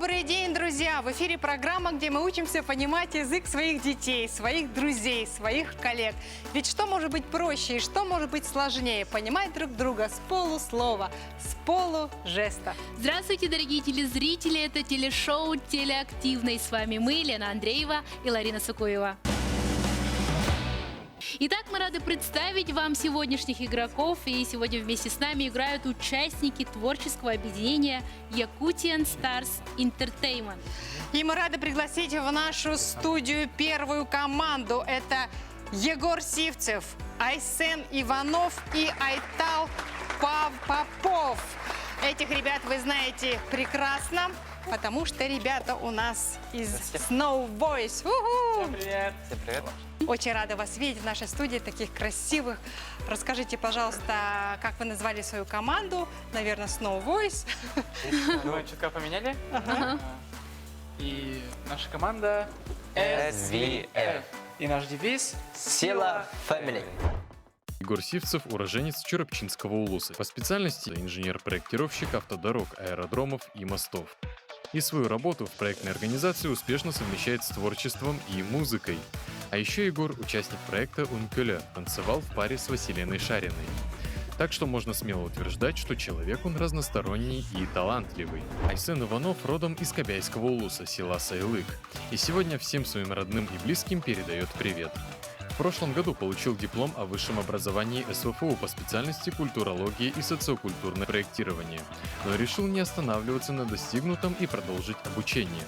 Добрый день, друзья! В эфире программа, где мы учимся понимать язык своих детей, своих друзей, своих коллег. Ведь что может быть проще и что может быть сложнее? Понимать друг друга с полуслова, с полужеста. Здравствуйте, дорогие телезрители! Это телешоу «Телеактивный». С вами мы, Лена Андреева и Ларина Сукуева. Итак, мы рады представить вам сегодняшних игроков. И сегодня вместе с нами играют участники творческого объединения Yakutian Stars Entertainment. И мы рады пригласить в нашу студию первую команду. Это Егор Сивцев, Айсен Иванов и Айтал Попов. Этих ребят вы знаете прекрасно, потому что ребята у нас из Snow Boys. Всем привет! Всем привет! Очень рада вас видеть в нашей студии, таких красивых. Расскажите, пожалуйста, как вы назвали свою команду? Наверное, Snow Boys. Мы чутка поменяли. И наша команда SVF. И наш девиз Сила Family. Егор Сивцев – уроженец Черепчинского улуса. По специальности инженер-проектировщик автодорог, аэродромов и мостов. И свою работу в проектной организации успешно совмещает с творчеством и музыкой. А еще Егор – участник проекта «Ункюле», танцевал в паре с Василиной Шариной. Так что можно смело утверждать, что человек он разносторонний и талантливый. Айсен Иванов родом из Кобяйского улуса, села Сайлык. И сегодня всем своим родным и близким передает привет. В прошлом году получил диплом о высшем образовании СВФУ по специальности культурология и социокультурное проектирование, но решил не останавливаться на достигнутом и продолжить обучение.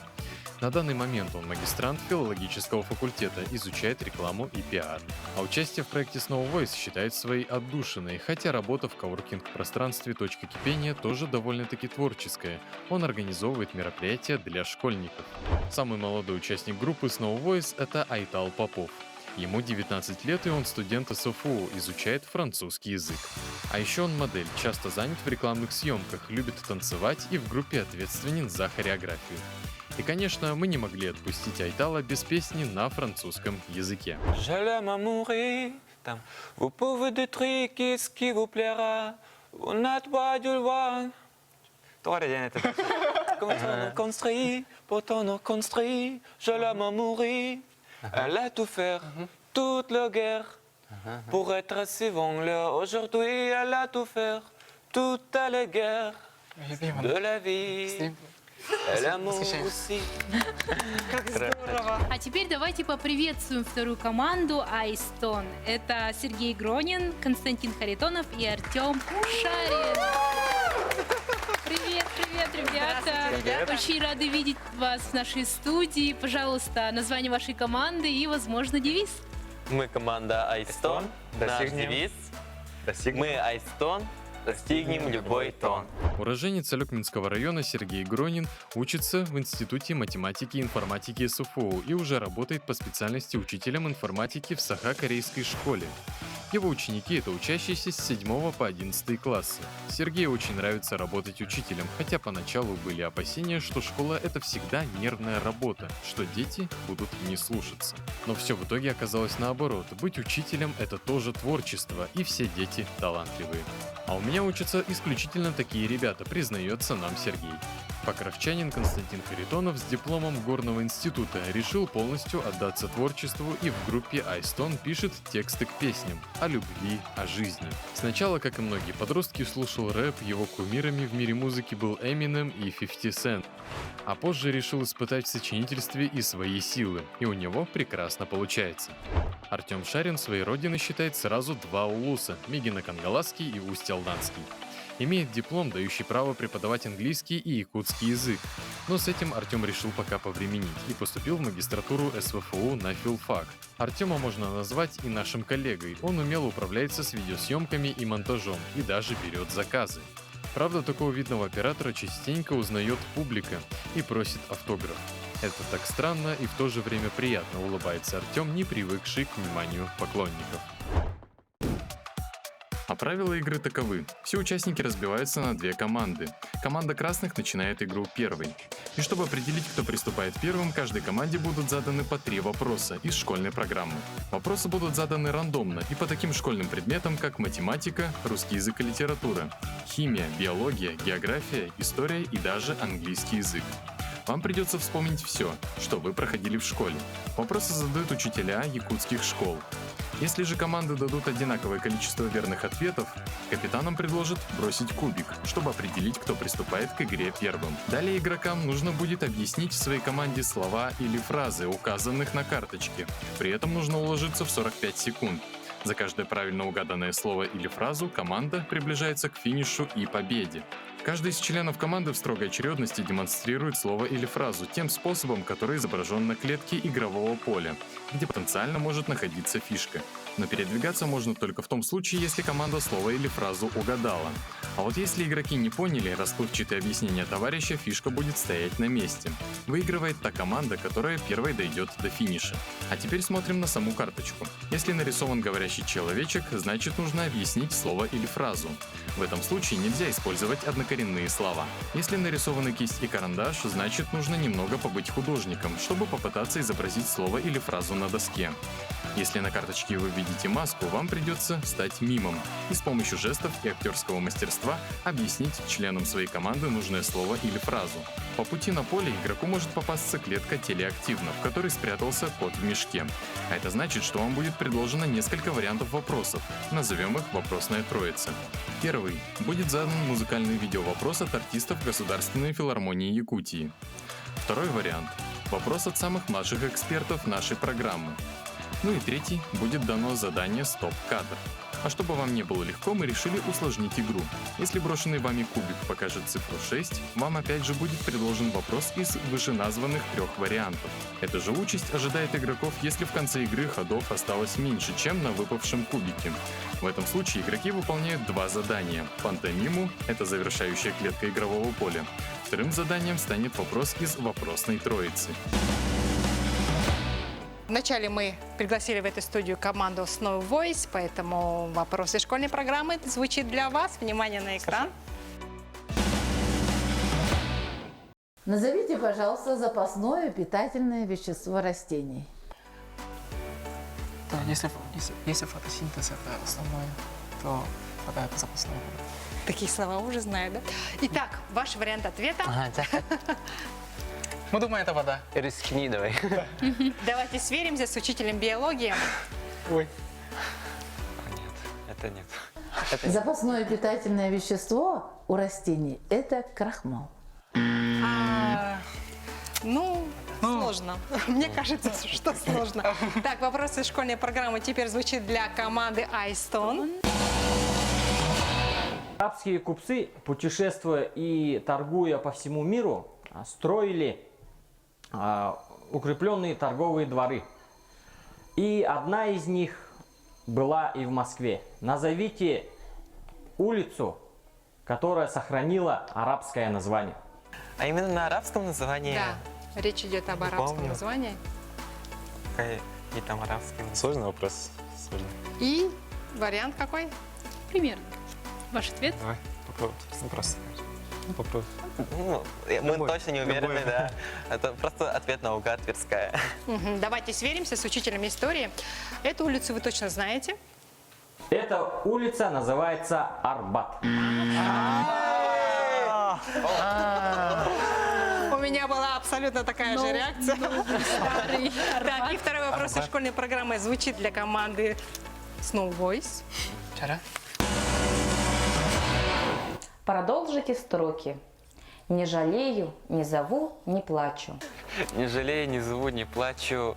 На данный момент он магистрант филологического факультета, изучает рекламу и пиар. А участие в проекте Snow Voice считает своей отдушиной, хотя работа в коворкинг-пространстве «Точка кипения» тоже довольно-таки творческая. Он организовывает мероприятия для школьников. Самый молодой участник группы Snow Voice – это Айтал Попов. Ему 19 лет, и он студент СФУ, изучает французский язык. А еще он модель, часто занят в рекламных съемках, любит танцевать и в группе ответственен за хореографию. И, конечно, мы не могли отпустить Айтала без песни на французском языке. Je l'aime à mourir. Vous pouvez détruire ce qui vous plaira. On n'a pas de loi. Construit, pourtant on construit. Je l'aime à mourir. Elle a tout faire, toute la guerre. Pour être suivant l'heure aujourd'hui, elle a tout faire, toute la guerre de la vie. L'amour aussi. Как здорово! А теперь давайте поприветствуем вторую команду Айстон. Это Сергей Гронин, Константин Харитонов и Артем Шарин. Привет, ребята! Здравствуйте, ребята. Очень рады видеть вас в нашей студии. Пожалуйста, название вашей команды и, возможно, девиз. Мы команда Айстон, наш Достигнем. девиз. Мы Айстон, достигнем любой тон. Уроженец Алекминского района Сергей Гронин учится в Институте математики и информатики СФУ и уже работает по специальности учителем информатики в Саха-корейской школе. Его ученики – это учащиеся с 7 по 11 классы. Сергею очень нравится работать учителем, хотя поначалу были опасения, что школа – это всегда нервная работа, что дети будут не слушаться. Но все в итоге оказалось наоборот. Быть учителем – это тоже творчество, и все дети талантливые. А у меня учатся исключительно такие ребята, признается нам Сергей. Покровчанин Константин Харитонов с дипломом Горного института решил полностью отдаться творчеству и в группе Айстон пишет тексты к песням о любви, о жизни. Сначала, как и многие подростки, слушал рэп, его кумирами в мире музыки был Eminem и 50 Cent. А позже решил испытать в сочинительстве и свои силы, и у него прекрасно получается. Артем Шарин своей родиной считает сразу два улуса – Мегино-Кангаласский и Усть-Алданский. Имеет диплом, дающий право преподавать английский и якутский язык. Но с этим Артем решил пока повременить и поступил в магистратуру СВФУ на филфак. Артема можно назвать и нашим коллегой. Он умело управляется с видеосъемками и монтажом, и даже берет заказы. Правда, такого видного оператора частенько узнает публика и просит автограф. Это так странно и в то же время приятно, улыбается Артем, не привыкший к вниманию поклонников. А правила игры таковы. Все участники разбиваются на две команды. Команда красных начинает игру первой. И чтобы определить, кто приступает первым, каждой команде будут заданы по 3 вопроса из школьной программы. Вопросы будут заданы рандомно и по таким школьным предметам, как математика, русский язык и литература, химия, биология, география, история и даже английский язык. Вам придется вспомнить все, что вы проходили в школе. Вопросы задают учителя якутских школ. Если же команды дадут одинаковое количество верных ответов, капитанам предложат бросить кубик, чтобы определить, кто приступает к игре первым. Далее игрокам нужно будет объяснить в своей команде слова или фразы, указанных на карточке. При этом нужно уложиться в 45 секунд. За каждое правильно угаданное слово или фразу команда приближается к финишу и победе. Каждый из членов команды в строгой очередности демонстрирует слово или фразу тем способом, который изображен на клетке игрового поля, где потенциально может находиться фишка. Но передвигаться можно только в том случае, если команда слово или фразу угадала. А вот если игроки не поняли расплывчатые объяснения товарища, фишка будет стоять на месте. Выигрывает та команда, которая первой дойдет до финиша. А теперь смотрим на саму карточку. Если нарисован говорящий человечек, значит нужно объяснить слово или фразу. В этом случае нельзя использовать однокоренные слова. Если нарисованы кисть и карандаш, значит нужно немного побыть художником, чтобы попытаться изобразить слово или фразу на доске. Если на карточке вы видите маску, вам придется стать мимом и с помощью жестов и актерского мастерства объяснить членам своей команды нужное слово или фразу. По пути на поле игроку может попасться клетка телеактивна, в которой спрятался кот в мешке. А это значит, что вам будет предложено несколько вариантов вопросов. Назовем их «Вопросная троица». Первый. Будет задан музыкальный видеовопрос от артистов Государственной филармонии Якутии. Второй вариант. Вопрос от самых младших экспертов нашей программы. Ну и третий. Будет дано задание «Стоп-кадр». А чтобы вам не было легко, мы решили усложнить игру. Если брошенный вами кубик покажет цифру 6, вам опять же будет предложен вопрос из вышеназванных 3 вариантов. Эта же участь ожидает игроков, если в конце игры ходов осталось меньше, чем на выпавшем кубике. В этом случае игроки выполняют 2 задания. Пантомиму – это завершающая клетка игрового поля. Вторым заданием станет вопрос из вопросной троицы. Вначале мы пригласили в эту студию команду Snow Voice, поэтому вопросы школьной программы звучит для вас. Внимание на экран. Назовите, пожалуйста, запасное питательное вещество растений. Да, если фотосинтез это основное, то вода это запасное. Такие слова уже знаю, да? Итак, ваш вариант ответа. Мы думаем, это вода. Рискни давай. Давайте сверимся с учителем биологии. Ой. Нет, это нет. Запасное питательное вещество у растений – это крахмал. Ну, сложно. Мне кажется, что сложно. Так, вопрос из школьной программы теперь звучит для команды iStone. Арабские купцы, путешествуя и торгуя по всему миру, строили укрепленные торговые дворы. И одна из них была и в Москве. Назовите улицу, которая сохранила арабское название. А именно на арабском названии? Да, речь идет об арабском помню. названии. Какая и там арабский? Сложный вопрос. Сложный. И вариант какой? Примерно. Ваш ответ? Давай, попробуй. Ну, просто. Ну, попробуй. Ну, мы точно не уверены, любой. да. Это просто ответ наугад Тверская. Мгм. Давайте сверимся с учителем истории. Эту улицу вы точно знаете. Эта улица называется Арбат. У меня была абсолютно такая же реакция. Так, и второй вопрос из школьной программы звучит для команды Snow Voice. Вчера? Продолжите строки. Не жалею, не зову, не плачу. Не жалею, не зову, не плачу.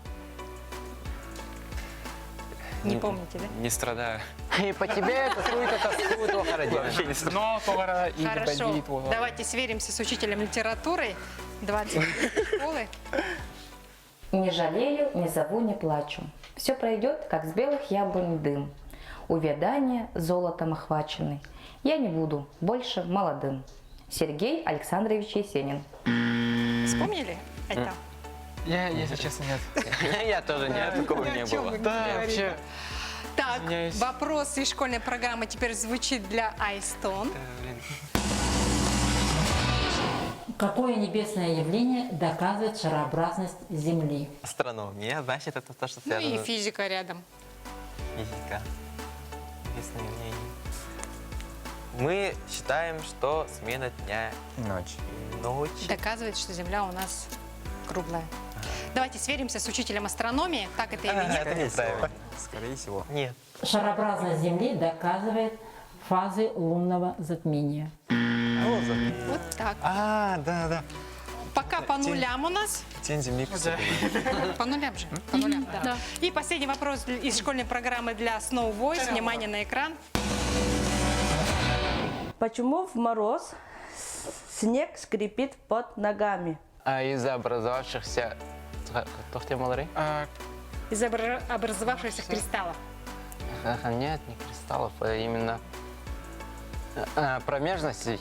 Не помните, да? Не страдаю. И по тебе это какую-то тоску только родина. Вообще не страдаю. Но повара и Хорошо, бандит, вот. давайте сверимся с учителем литературы 20 школы. Не жалею, не зову, не плачу. Все пройдет, как с белых яблонь дым. Увядание золотом охваченный. Я не буду больше молодым. Сергей Александрович Есенин. Вспомнили это? Я, если честно, нет. Я тоже нет, такого Ни не о чем было. вы не Да, говорите. вообще. Так, Извиняюсь. вопрос из школьной программы теперь звучит для iStone. Какое небесное явление доказывает шарообразность Земли? Астрономия, значит, это то, что Ну и связано с физика рядом. физикой. Известное явление. Мы считаем, что смена дня Ночь. и ночи. Доказывает, что Земля у нас круглая. Давайте сверимся с учителем астрономии, так это или нет. Это неправильно. Скорее всего. Нет. Шарообразность Земли доказывает фазы лунного затмения. Вот так. Да. Пока по нулям у нас. Тень Земли По нулям же. По нулям, да. Да. И последний вопрос из школьной программы для Snow Voice. Внимание на экран. Почему в мороз снег скрипит под ногами? из-за образовавшихся... Из образовавшихся кристаллов. Нет, не кристаллов, а именно промежностей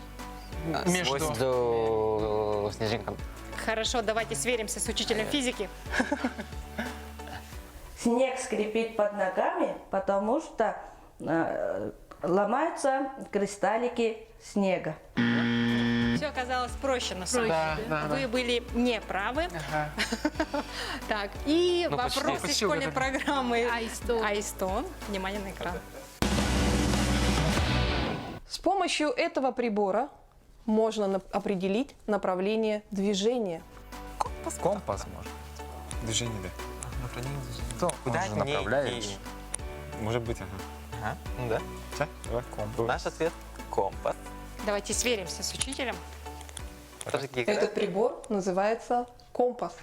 между снежинками. Хорошо, давайте сверимся с учителем физики. Снег скрипит под ногами, потому что ломаются кристаллики снега. Все оказалось проще, на самом деле. Вы были неправы. Так, и вопрос из школьной программы Айстон. Внимание на экран. С помощью этого прибора можно определить направление движения. Компас может. Движение, да. Направление движения. То, Куда он же не направляешь. идти? Может быть, Ага, ну да. Все, давай. Компас. Наш ответ – компас. Давайте сверимся с учителем. Этот прибор называется компас.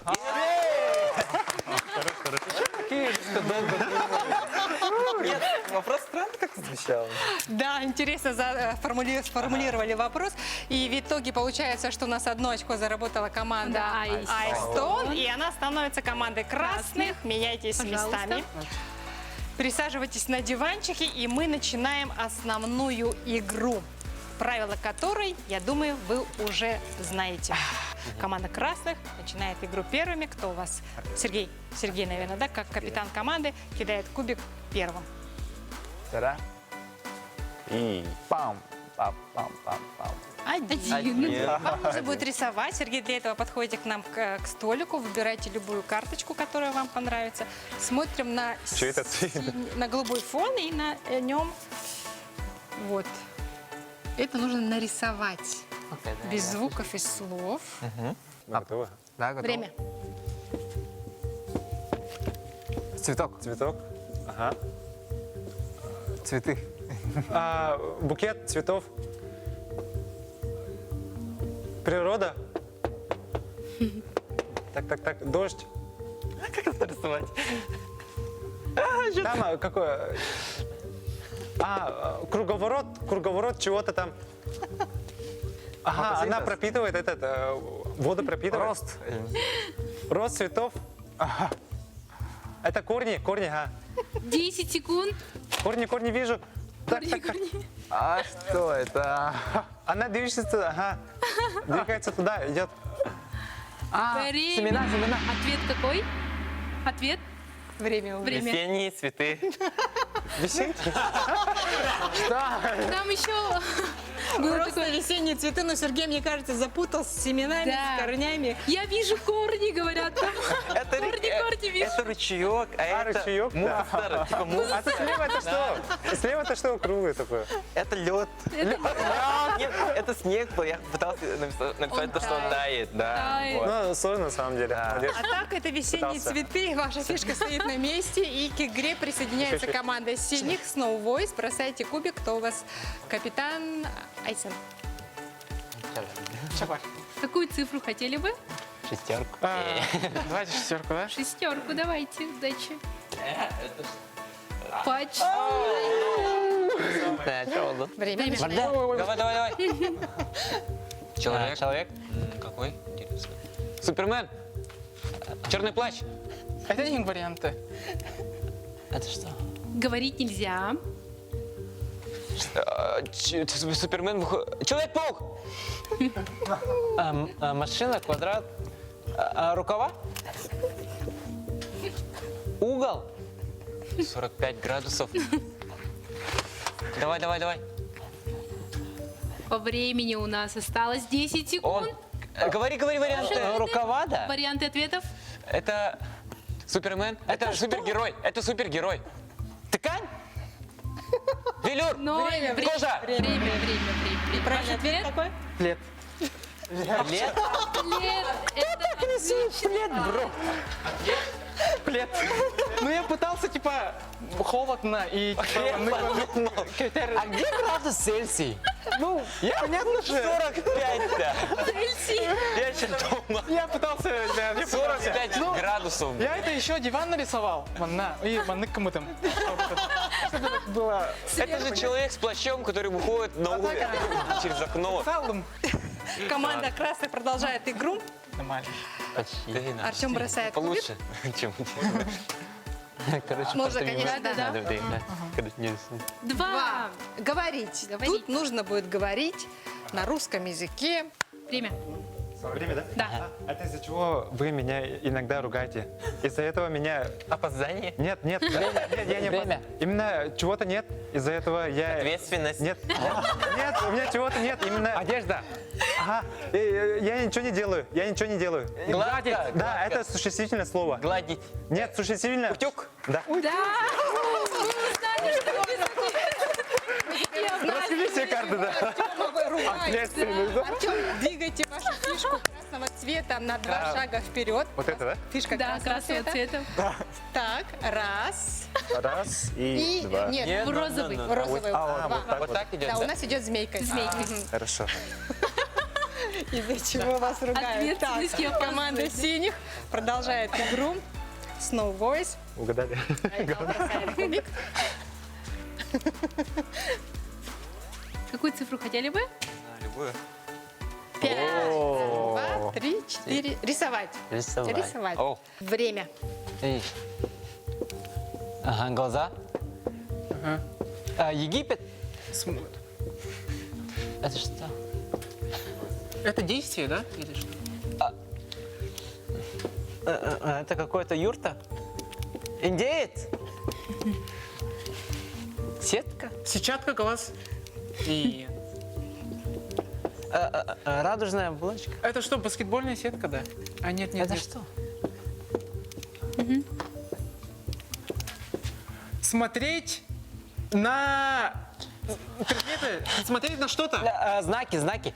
Нет, вопрос странно как звучал. Да, интересно сформулировали вопрос. И в итоге получается, что у нас 1 очко заработала команда Да, Айстон. И она становится командой красных. Меняйтесь местами. Присаживайтесь на диванчике, и мы начинаем основную игру, правила которой, я думаю, вы уже знаете. Команда красных начинает игру первыми. Кто у вас? Сергей. Сергей, наверное, да, как капитан команды, кидает кубик первым. Да. И пам-пам-пам-пам-пам. Один. Вам нужно будет рисовать. Сергей, для этого подходите к нам к столику, выбирайте любую карточку, которая вам понравится. Смотрим на, на голубой фон и на нем вот. Это нужно нарисовать без звуков и слов. Готово? Да, готово. Время. Цветок. Цветок. Ага. Цветы. Букет цветов. Природа. Так. Дождь. Как это рисовать? Там какое? Круговорот чего-то там. Ага, она пропитывает воду пропитывает. Рост цветов. Ага. Это корни, ага. 10 секунд. Корни вижу. Так. А что это? Она движется, ага. Двигается туда, идет. Время. Семена. Ответ какой? Ответ? Время. Весенние цветы. Там еще было Просто такое... весенние цветы, но Сергей, мне кажется, запутал с семенами, Да. с корнями. Я вижу корни, говорят. Там. Это Корни вижу. это ручеек, а это ручеек? мусор. Типа А мусор. слева это что? Слева это что круглое такое? Это лед. Нет, это снег был. Я пытался написать то, что он тает. Да. Тает. вот. Ну, сложно на самом деле. Молодец. А так, это весенние Пытался. цветы. Ваша фишка стоит на месте. И к игре присоединяется команда синих Snow Voice. Бросайте кубик. Кто у вас капитан? Айсен. Какую цифру хотели бы? Шестерку. Давайте шестерку, да? 6, давайте, удачи. Почти. Время. Давай. Человек. Какой? Супермен. Черный плащ. Это не варианты. Это что? Говорить нельзя. Супермен выходит. Человек-паук! Машина, квадрат. Рукава? Угол? 45 градусов. Давай. По времени у нас осталось 10 секунд. Говори варианты. Рукава, да? Варианты ответов? Это Супермен. Это супергерой. Это супергерой. Ткань? Велюр. Время, Кожа. время. Правильный ответ? Плед. Лет. Лет. Это Бро. Плед. Ну я пытался, типа, холодно и типа, А где градус Цельсий? ну, понятно же. 45-то. Я что думал. Я пытался, да, я пытался. 45 Ну, градусов. я это еще диван нарисовал. Манна. И манны кому-то. Чтобы было... Это же человек с плащом, который выходит на улицу через окно. Салом. Команда красных продолжает игру. Нормально. Почти. Артем бросает кубик. Получше, чем Короче, Можно, конечно, да. Да. надо время. Короче, не рисуй. 2. Говорить. Говорить. Тут нужно будет говорить на русском языке. Время. Время, да? Да. Это из-за чего вы меня иногда ругаете? Из-за этого меня... Опоздание? Нет, я не... Время. Именно чего-то нет. Из-за этого я... Ответственность? Нет, у меня чего-то нет. Именно... Одежда. Ага, я ничего не делаю. Гладить. Да, это существительное слово. Гладить. Нет, существительное... Утюг? Да. Да. Раскрыли все карты, да. Ответственность, да? Артем, двигайте вашу фишку красного цвета на 2 шага вперед. Вот это, да? Фишка Да, красного цвета. Так, раз. Раз И... два. Нет, В розовый. в розовый. А, вот так Вот вот. так идет, Да, у да? нас идет змейкой. Хорошо. Из-за чего вас ругают. Так, Ответственность и команда опасность. синих продолжает игру. Snow Voice. Угадали. Бросаем кубик. Какую цифру хотели бы? Любую. 5, 2, 3, 4. Рисовать. Рисовать. О. Время. Эй. Ага, глаза. Египет? Это что? Это действие, да? Или что? Это какой-то юрта? Индеец? Сетка? Сетчатка глаз. И... Радужная булочка? Это что, баскетбольная сетка, да? А нет. Это что? Смотреть на предметы, смотреть на что-то. Знаки.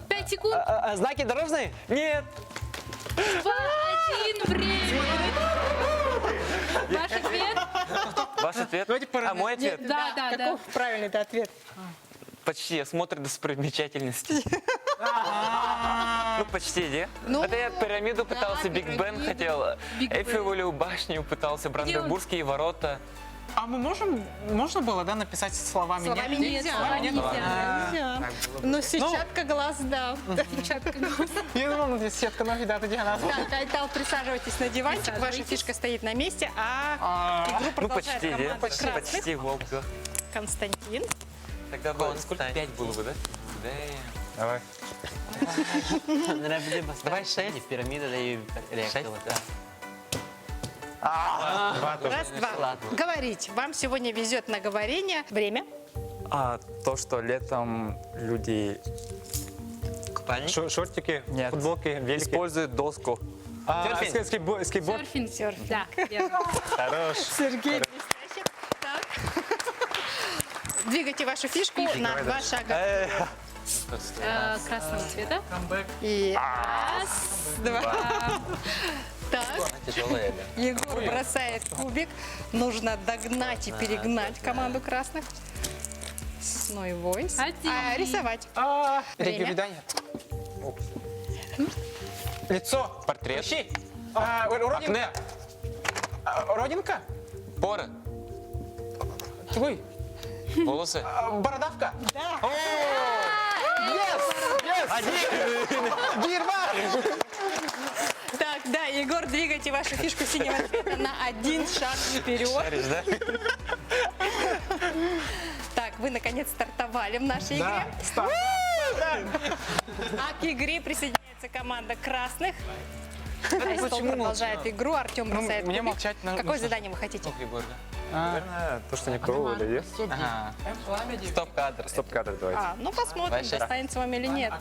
5 секунд. Знаки дорожные? Нет. 2, 1, время. Ваш ответ? Ваш ответ? Давайте А мой ответ? Да. Каков правильный ответ? Почти. Осмотр достопримечательностей. Ну, почти, не? Ну, Это я пирамиду пытался, Биг Бен пирамиду. хотел, Биг Бен. Эйфелеву башню пытался, Бранденбургские ворота. А мы можно было, да, написать словами? Словами Нет? нельзя. Словами нельзя. Нельзя. Но сетчатка глаз, да. Сетчатка глаз. Я думал, здесь сетка ноги, да, где она? Так, Айтал, присаживайтесь на диванчик. Ваша Присаживайтесь. фишка стоит на месте, а игру Ну, продолжает почти, не? команда красных. Почти, Волга. Константин. Тогда бы сколько? 5 было бы, да? Давай. Давай 6. Пирамида дает реактор. Два тоже. Раз, два. Говорить. Вам сегодня везет на говорение. Время. То, что летом люди Купальник? Шортики, Нет. футболки, велики. используют доску. Серфинг. Скейтборд. Серфинг. Да, верно. Хорош. Сергей блестяще. Так. Двигайте вашу фишку на 2 шага. Красного цвета. И раз, два. Так. Тяжелая, да. Егор бросает кубик. Нужно догнать и перегнать команду красных. Snow Voice. Один. Рисовать. Реки Время. видания. Лицо. Портрет. Ищи. Родинка. Родинка. Поры. Твой. Волосы. Бородавка. Да. Так, да, Егор, двигайте вашу фишку синего цвета на 1 шаг вперед. Шаришь, да? Так, вы наконец стартовали в нашей игре. Старт. А к игре присоединяется команда красных. Айстол почему продолжает игру, Артем бросает мне кубик. молчать Какое нужно. задание вы хотите? Егор, да? Наверное, то, что не пробовали, есть? Ага. Стоп-кадр. Стоп-кадр давайте. Ну посмотрим, Давай шесть. достанется вам или нет.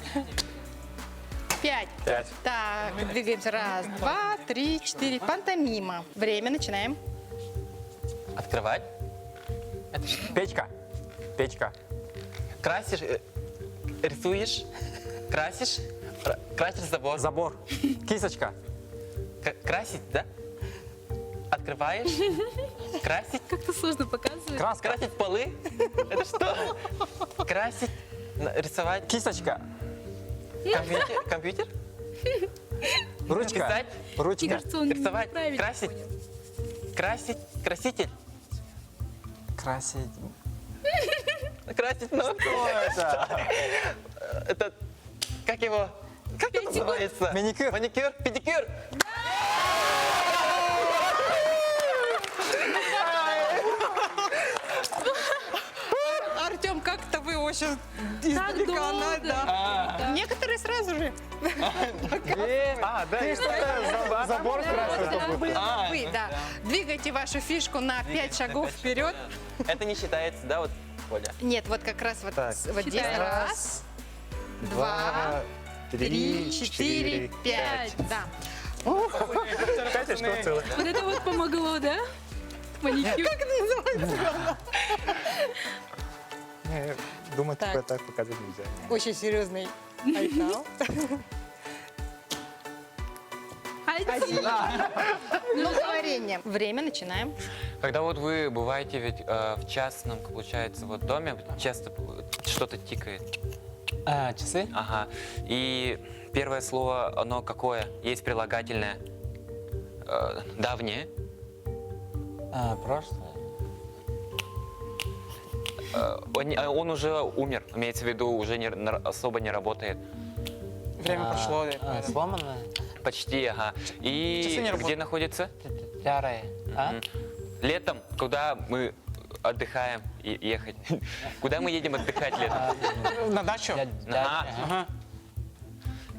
5. 5. Так, двигаемся. 1, 2, 3, 4. Пантомима. Время, начинаем. Открывать. Это что? Печка. Печка. Красишь, рисуешь, красишь, красишь забор. Забор. Кисточка. Красить, да? Открываешь, красить, Как-то сложно показывать. Краска. красить полы. Это что? Красить, рисовать. Кисточка. Компьютер? Компьютер? Ручка. Писать, Мне Ручка. кажется, он рисовать, неправильно красить. понял. Красить, краситель. Красить. Красить, ну. Что это? Это, как его, как это называется? Маникюр. Маникюр, педикюр. Артем, как-то вы очень Так издалека, долго. да. Некоторые сразу же. А, да, и что-то забор красил. как будто. Вы, да. Двигайте вашу фишку на 5 шагов вперед. Это не считается, да, вот, Оля? Нет, вот как раз вот, Так. вот здесь. Считаем. Раз, два, три, четыре, пять. Да. Пять, а что целое? Вот это вот помогло, да? Маникюр. Не, думать, Так. типа, так показывать нельзя. Очень серьезный айтал. Ну, говорение. Время, начинаем. Когда вот вы бываете ведь в частном, получается, вот доме, часто что-то тикает. Часы? Ага. И первое слово, оно какое? Есть прилагательное. Давнее. Прошлое. Он уже умер, имеется в виду, уже особо не работает. Время прошло. Сломанное? Почти, ага. И Часы не где работают. находится? Старое. Мгм. Летом, куда мы отдыхаем и ехать? Куда мы едем отдыхать летом? На дачу? Ага. Ага.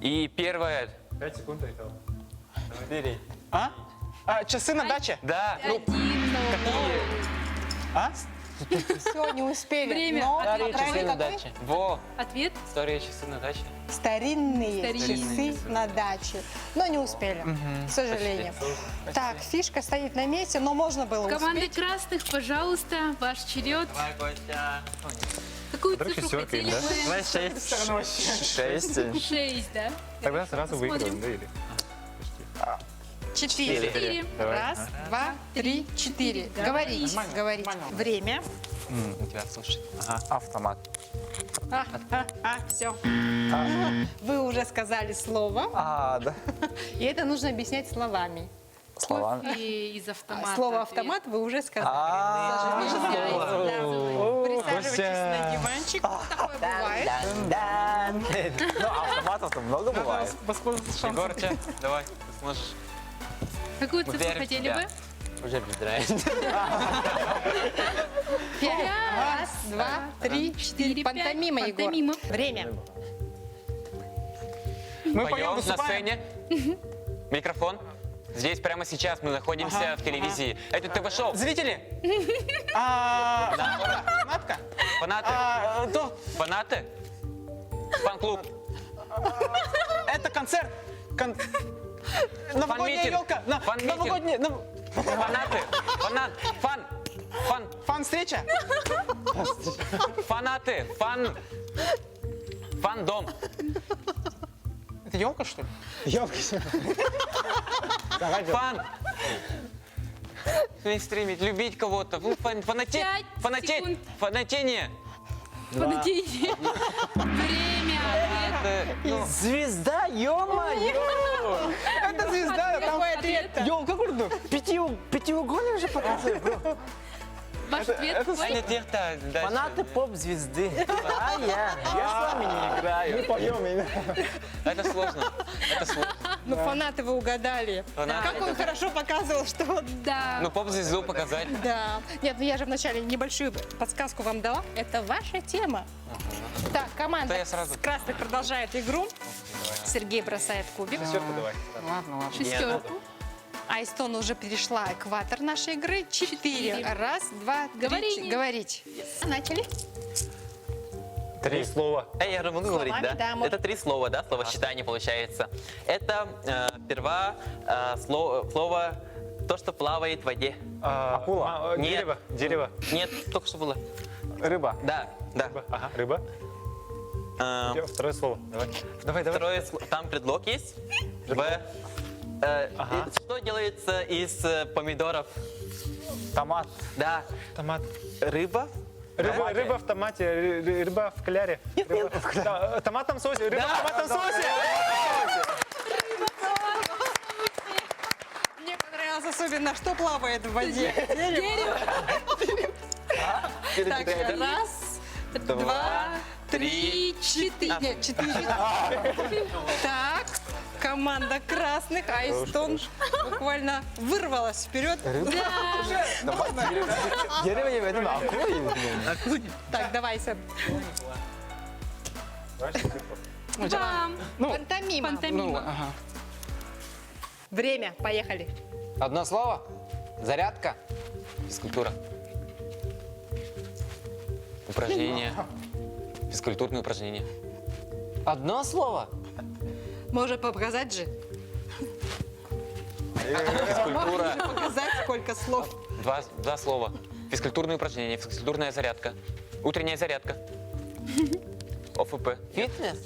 И первое, 5 секунд айтал. 4. Часы на даче? да, ну, Все, не успели. Время. Но Ответ правильный какой? какой? во, Ответ? старые часы на даче. Старинные Старинные часы на даче. Но не успели, к сожалению. Так, фишка стоит на месте, но можно было Команда успеть. красных, пожалуйста, ваш черед. Давай, Костя. Какую Вдруг цифру шестерка, хотели да? бы? 6. 6, да? Тогда сразу Посмотрим. выиграем, да, или? 4. 4. Давай. Раз, два, три, четыре. Говорить, говорить. Время. У тебя, слушай. Автомат. Все. Вы уже сказали слово, Да. и это нужно объяснять словами. Слова. И из автомата. Слово ответ. автомат вы уже сказали. Присаживайтесь на диванчик. Такое бывает. Ну, автоматов-то много бывает. Егорча, давай, ты сможешь. Какую цифру Уверен в хотели себя. бы? Уже без разницы. 5. Раз, два, три, четыре. Пантомима, Егор. Пантомима. Время. Мы Поем на выступаем. сцене. Микрофон. Здесь прямо сейчас мы находимся в телевизии. Это ТВ-шоу. Зрители. Фанатка. Фанаты. Фанаты. Фан-клуб. Это концерт. Новогодняя Фан-митинг. елка. Фан-митинг. Новогодняя. Фанаты. Фанат. Фан. Фан-встреча. Фанаты. Фан-дом. Это елка, что ли? Фан. Стримить, любить кого-то. Ну, фанатеть. 5 Фанатеть. секунд. Фанатение. Подойдите. Время. Ответ. Звезда, ё-моё! Это звезда. Там Ответ. елка курду. Пятиугольник же показывает, бро. Ваш ответ какой? Фанатех, так, дальше. Фанаты поп-звезды. Я с вами не играю. Мы поем именно. Это сложно. Это сложно. Ну, фанаты вы угадали. Фанаты. Как он хорошо показывал, что вот Да. Ну, поп-звезду показать. да. Нет, ну я же вначале небольшую подсказку вам дала. Это ваша тема. Так, команда Да я сразу. с красных продолжает игру. Сергей бросает кубик. Ладно. Шестерку. Айстон уже перешла экватор нашей игры. 4. Раз, два, три. Говорение. Говорить. Начали. 3 слова. Я же могу говорить, Словами, да? да, можно. Это 3 слова, да? Словосчитание получается. Это сперва слово то, что плавает в воде. Акула. Нет. Дерево. Дерево. Нет, только что было. Рыба. Да, да. Ага, рыба. Второе слово. Давай. Второе слово. Там предлог есть. Что делается из помидоров? Томат. Да. Томат. Рыба? Рыба в томате, рыба в кляре. В томатном соусе. Рыба в томатном соусе. Мне понравилось особенно, что плавает в воде. Дерево. Так, раз, два, три, четыре. Нет, 4. Так, команда красных, Айстон буквально вырвалась вперед. Дерево не возьму, акула. Так, давай, Сэм. Вам. Пантомима. Пантомима. Время, поехали. Одно слово? Зарядка? Физкультура. Упражнение. Физкультурные упражнения. Одно слово? Можно показать же. Физкультура. Можно показать, сколько слов. Два слова. Физкультурные упражнения, физкультурная зарядка. Утренняя зарядка. ОФП. Фитнес?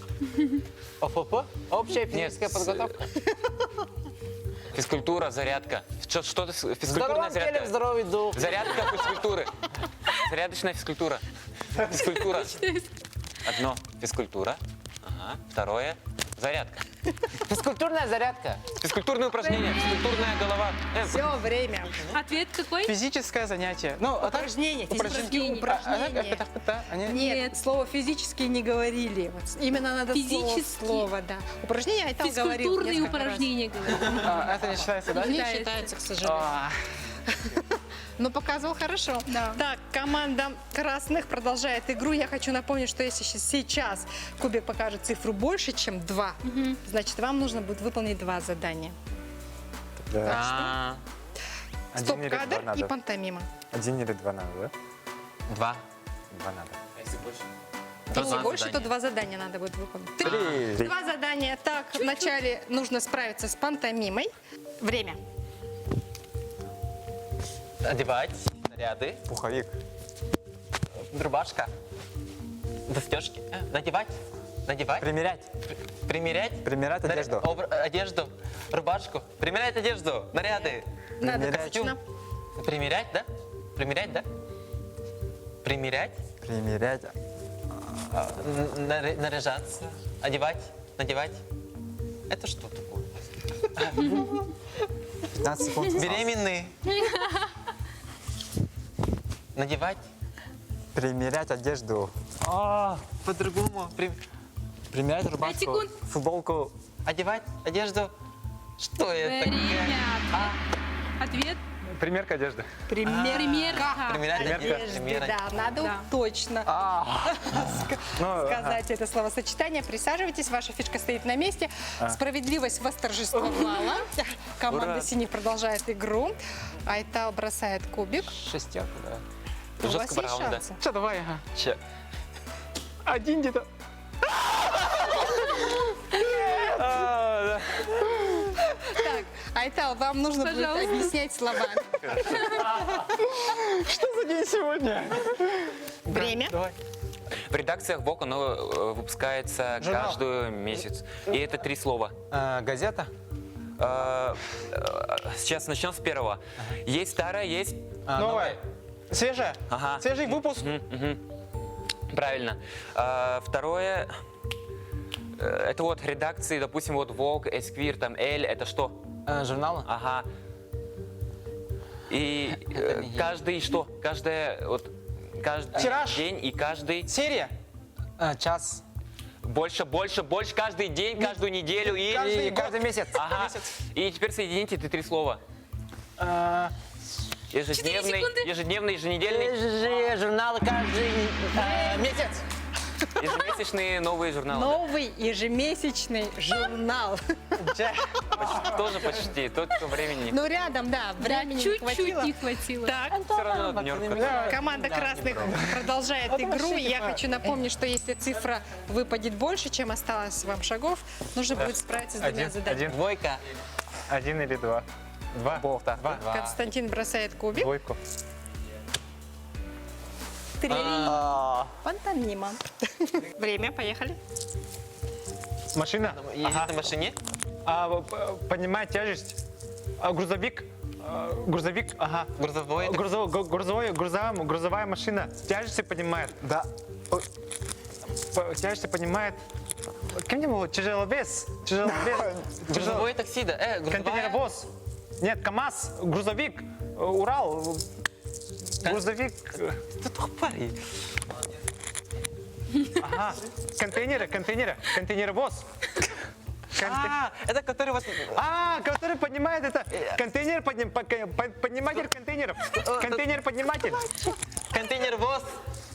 ОФП? Общая физическая подготовка? Физкультура, зарядка. Что-то В физкультурная здоровом теле, в зарядка. здоровый дух. Зарядка физкультуры. Зарядочная физкультура. Физкультура. Одно физкультура. Ага. Второе зарядка. Физкультурная зарядка. Физкультурные упражнения, физкультурная голова. Все, время. Ответ какой? Физическое занятие. Ну, а так Упражнение. Упражнение. Упражнение. Нет, слово физически не говорили. Вот именно надо Физически. слово, да. Упражнение Айтал говорил Физкультурные несколько раз. упражнения, говорю. это не считается, да? Не считается, к сожалению. Но показывал хорошо. Да. Так, команда красных продолжает игру. Я хочу напомнить, что если сейчас кубик покажет цифру больше, чем 2, значит, вам нужно будет выполнить 2 задания. А, Один или два Стоп-кадр и надо. пантомима. 1 или 2 надо, да? 2. 2 надо. Если больше, то 2 задания надо будет выполнить. 3. 2 задания. Так, вначале нужно справиться с пантомимой. Время. Одевать наряды, Пуховик. рубашка, застежки. Надевать, Примерять. примерять. Примерять одежду. Одежду, рубашку. Примерять одежду, наряды. Надо Примерять. костюм. Примерять, да? Примерять, да? Примерять, Примерять. наряжаться, одевать, надевать. Это что такое? 15 секунд. Беременные. Надевать. Примерять одежду. По-другому. Примерять рубашку. секунд. Футболку. Одевать одежду. Что это? Время. Ответ. Примерка одежды. Примерка. Примерять одежду. Одежды, Примерять. да, надо Да. точно Ну, сказать это словосочетание. Присаживайтесь, ваша фишка стоит на месте. Справедливость восторжествовала. Команда Ура. синих продолжает игру. Айтал бросает кубик. Шестерка, да. У вас Жестко есть брал, да. шансы. Что, давай, ага. Че? Один где-то. Так, Айтал, вам нужно будет Пожалуйста. объяснять словами. Что за день сегодня? Время. В редакциях ВОК оно выпускается Журнал. каждый месяц. И это 3 слова. Газета. Сейчас начнем с первого. Есть старое, есть... Новая. Свежая. Ага. Свежий выпуск. Правильно. Второе... Это вот редакции, допустим, вот ВОК, Эсквир, там, Эль, это что? Журналы. Ага. И каждый что? Каждый каждый Тираж. день и каждый... Серия. Час. Больше, каждый день, каждую неделю и... Каждый месяц. Ага. И теперь соедините эти 3 слова. Ежедневный, секунды. ежедневный, еженедельный, Журналы каждый месяц. ежемесячные новые журналы. Новый ежемесячный журнал. Тоже почти, только времени. Ну, рядом, да, времени не Чуть-чуть хватило. не хватило. Так, Все равно надо нервничать. команда красных продолжает игру. Я хочу напомнить, что если цифра выпадет больше, чем осталось вам шагов, нужно будет справиться с 2 заданиями. Двойка. 1 или 2. Два. Два. Константин бросает кубик. Двойку. 3. Пантомима. Время, поехали. Машина. Ездит на машине? Поднимает тяжесть. Грузовик. Грузовик. Ага. Грузовой это- Грузовая машина. Тяжести поднимает. Да. Тяжести поднимает. Кем не был? Тяжеловес. Грузовое такси, да? Грузовая? Контейнеровоз. Нет, КамАЗ. Грузовик. Урал. Грузовик. Ты тупой. Ага. Контейнеровоз. Это который вас... Который поднимает это. Контейнер, подниматель контейнеров. Контейнер-подниматель. Контейнер-воз.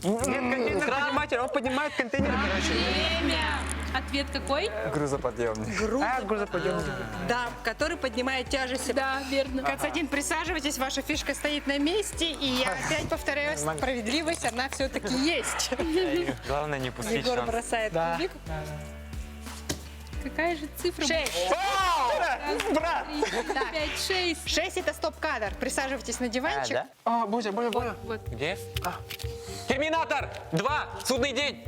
Нет, контейнер-подниматель. Он поднимает контейнер, короче. Время. Ответ какой? Грузоподъемник. Грузоподъемник. Да, который поднимает тяжесть. Да, верно. Константин, присаживайтесь, ваша фишка стоит на месте, и я опять повторяю, справедливость, она все-таки есть. Главное не пустить Егор шанс. бросает кубик. Какая же цифра? 6. Брат! 5, 6. 6 это стоп-кадр. Присаживайтесь на диванчик. Да? Бодя. Вот. Где? Терминатор 2. Судный день.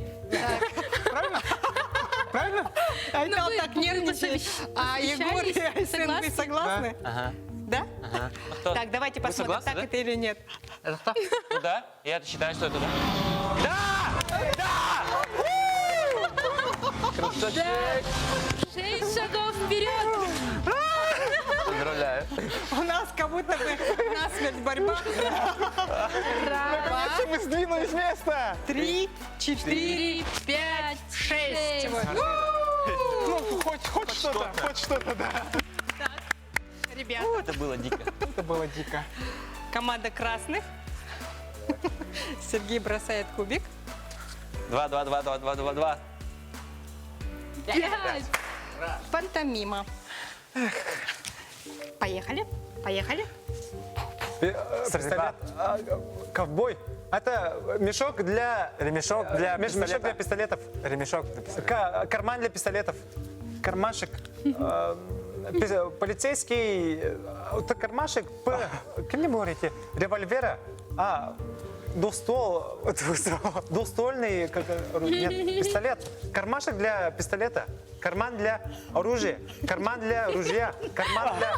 Правильно? Айтал вы- так вы нервничает. А Егор и посовещались? Айсен, вы Согласны? согласны? Ага. Да? Ага. Ну, кто? Так, давайте Вы посмотрим, согласны, так да? это или нет. Это кто? Ну да, я считаю, что это да. Да. 6 шагов вперед. Поздравляю. У нас как будто бы насмерть борьба. Раз, Мы сдвинулись с места. 3, 4, 5, 6. Ну, хоть что-то, да. Ребята, Это было дико. Это было дико. команда красных. Сергей бросает кубик. 2. 5. Пантомима. Поехали. Пистолет. Ковбой. Это мешок для... Ремешок для Мешок для пистолетов. Ремешок для пистолета. Карман для пистолетов. Кармашек. Полицейский. Это кармашек. Кем не говорите? Револьвера. Двуствольный. Нет, пистолет. Кармашек для пистолета. Карман для оружия. Карман для ружья. Карман для...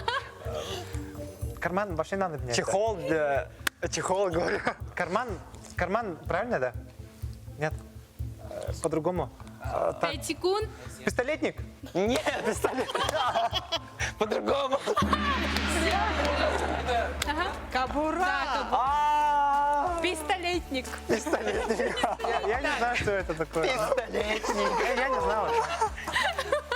Карман вообще надо мне. Чехол для... Чехол, говорю. Карман, правильно, да? Нет. По-другому. 5 секунд. Пистолетник. Нет, пистолет. По-другому. Кобура. Пистолетник. Я не знаю, что это такое. Пистолетник. Я не знал.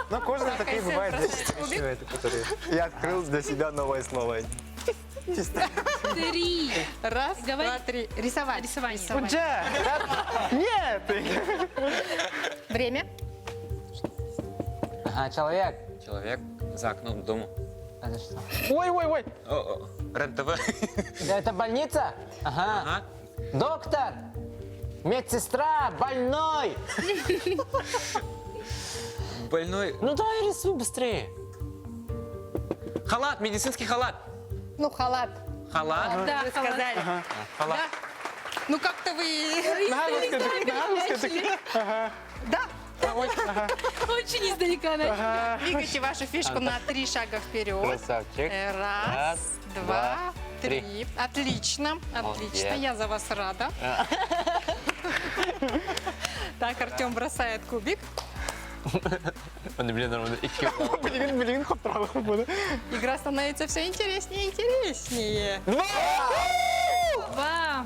Но кожаные такие Айсен бывают. бросает кубик. Еще это, которые... Я открыл для себя новое слово. 3. Раз, Говори. 2, 3. Рисовать. Рисование. Уже! Нет! Время. Ага, человек. Человек за окном дома. Это что? Ой! РЕН-ТВ. Это больница? Ага. Ага. Доктор! Медсестра! Больной! Больной. Ну давай рисуй быстрее. Халат, медицинский халат. Ну, халат. Халат. Да, вы сказали. Халат. Да. Ну, как-то вы... Да. Очень издалека начали. Двигайте вашу фишку на 3 шага вперед. Красавчик. Раз, два, 3. 3. Отлично. Молодец. Я за вас рада. Так, Артем бросает кубик. Он мне нормально экипировал. Блин, хоп, правый хоп. Игра становится все интереснее и интереснее. 2.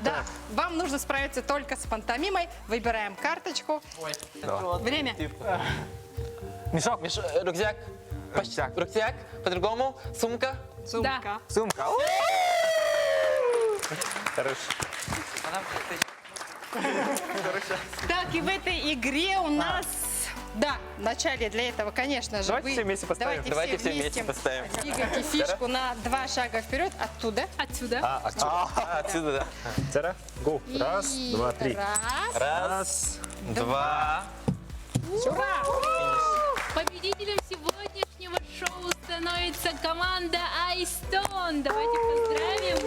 Да, вам нужно справиться только с пантомимой. Выбираем карточку. Время. Мешок. Рюкзак. Рюкзак. Рюкзак. По-другому. Сумка. Сумка. Сумка. Хорошо. Так, и в этой игре у нас... Да, в начале для этого, конечно же, Давайте все вместе поставим. Давайте все вместе поставим. двигайте фишку на 2 шага вперед оттуда. Отсюда. Отсюда, да. Тара, го. Раз, И два, 3. Раз. Раз, два. Ура! Победителем сегодняшнего шоу становится команда Айстон. Давайте поздравим.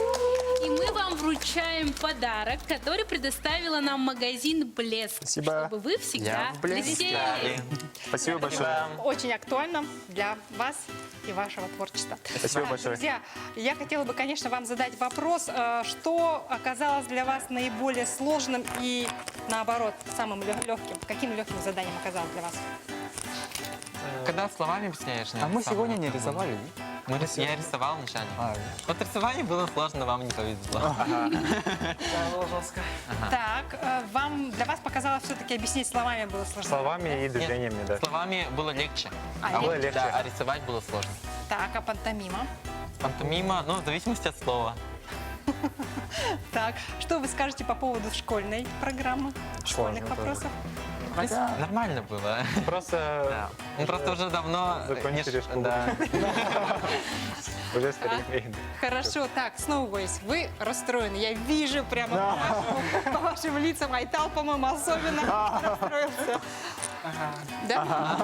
И мы вам вручаем подарок, который предоставила нам магазин «Блеск». Спасибо. Чтобы вы всегда блестели. Спасибо большое. Очень актуально для вас и вашего творчества. Спасибо большое. Друзья, я хотела бы, конечно, вам задать вопрос, что оказалось для вас наиболее сложным и, наоборот, самым легким? Каким легким заданием оказалось для вас? Когда словами объясняешь, А мы сегодня не рисовали? Я рисовал вначале. Вот рисование было сложно, вам не повезло. Так, для вас показалось все-таки объяснить словами было сложно? Словами и движениями, да. Словами было легче. Было легче. Да, а рисовать было сложно. Так, а пантомима? Пантомима, ну, в зависимости от слова. Так, что вы скажете по поводу школьной программы? Школьных тоже. вопросов? Нормально было. Просто Да. Мы просто уже давно... закончили школу. Да. Уже старик. Хорошо, так, Snowways, вы расстроены. Я вижу прямо по вашим лицам. Айтал, по-моему, особенно расстроился. Да?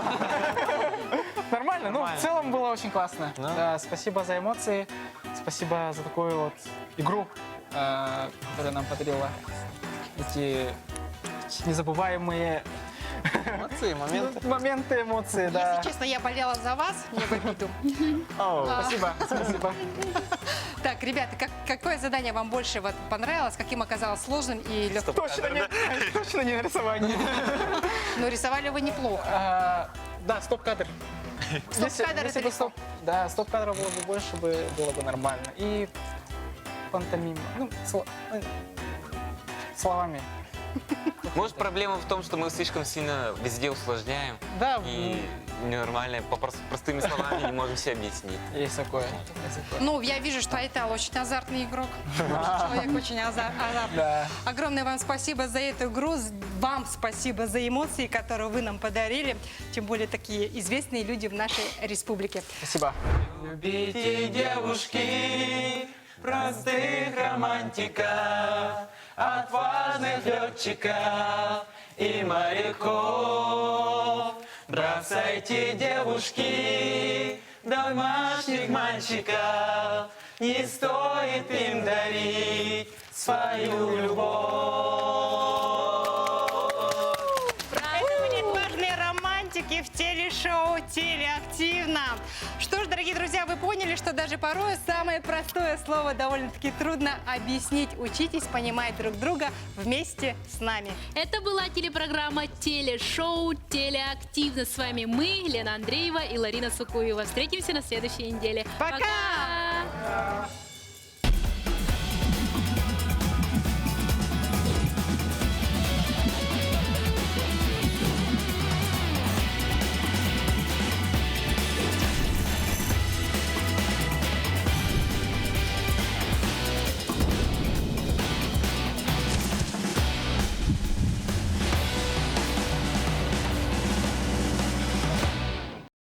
Нормально, ну, в целом было очень классно. Да. Да, спасибо за эмоции, спасибо за такую вот игру, которая нам подарила эти незабываемые моменты, эмоции, да. Если честно, я болела за вас, не в обиду. Спасибо, спасибо. Так, ребята, какое задание вам больше понравилось, каким оказалось сложным и легким? Точно не на рисование. Ну, рисовали вы неплохо. Да, стоп-кадр. Стоп-кадр это легко. Да, стоп-кадра было бы больше, было бы нормально. И пантомима. Ну, словами. Может, проблема в том, что мы слишком сильно везде усложняем. Да, И нормально, простыми словами не можем себе объяснить. есть такое. Ну, я вижу, что Айтал очень азартный игрок. Человек очень азартный. Да. Огромное вам спасибо за эту игру. Вам спасибо за эмоции, которые вы нам подарили. Тем более такие известные люди в нашей республике. Спасибо. Любите девушки, простых романтиков, отважных летчиков и моряков. Бросайте, девушки, домашних мальчиков, не стоит им дарить свою любовь. Это были отважные романтики в телешоу «Телеактивно». Что ж, дорогие друзья, вы поняли, что даже порой самое простое слово довольно-таки трудно объяснить. Учитесь понимать друг друга вместе с нами. Это была телепрограмма «Телешоу Телеактивно». С вами мы, Лена Андреева и Ларина Сукуева. Встретимся на следующей неделе. Пока! Пока!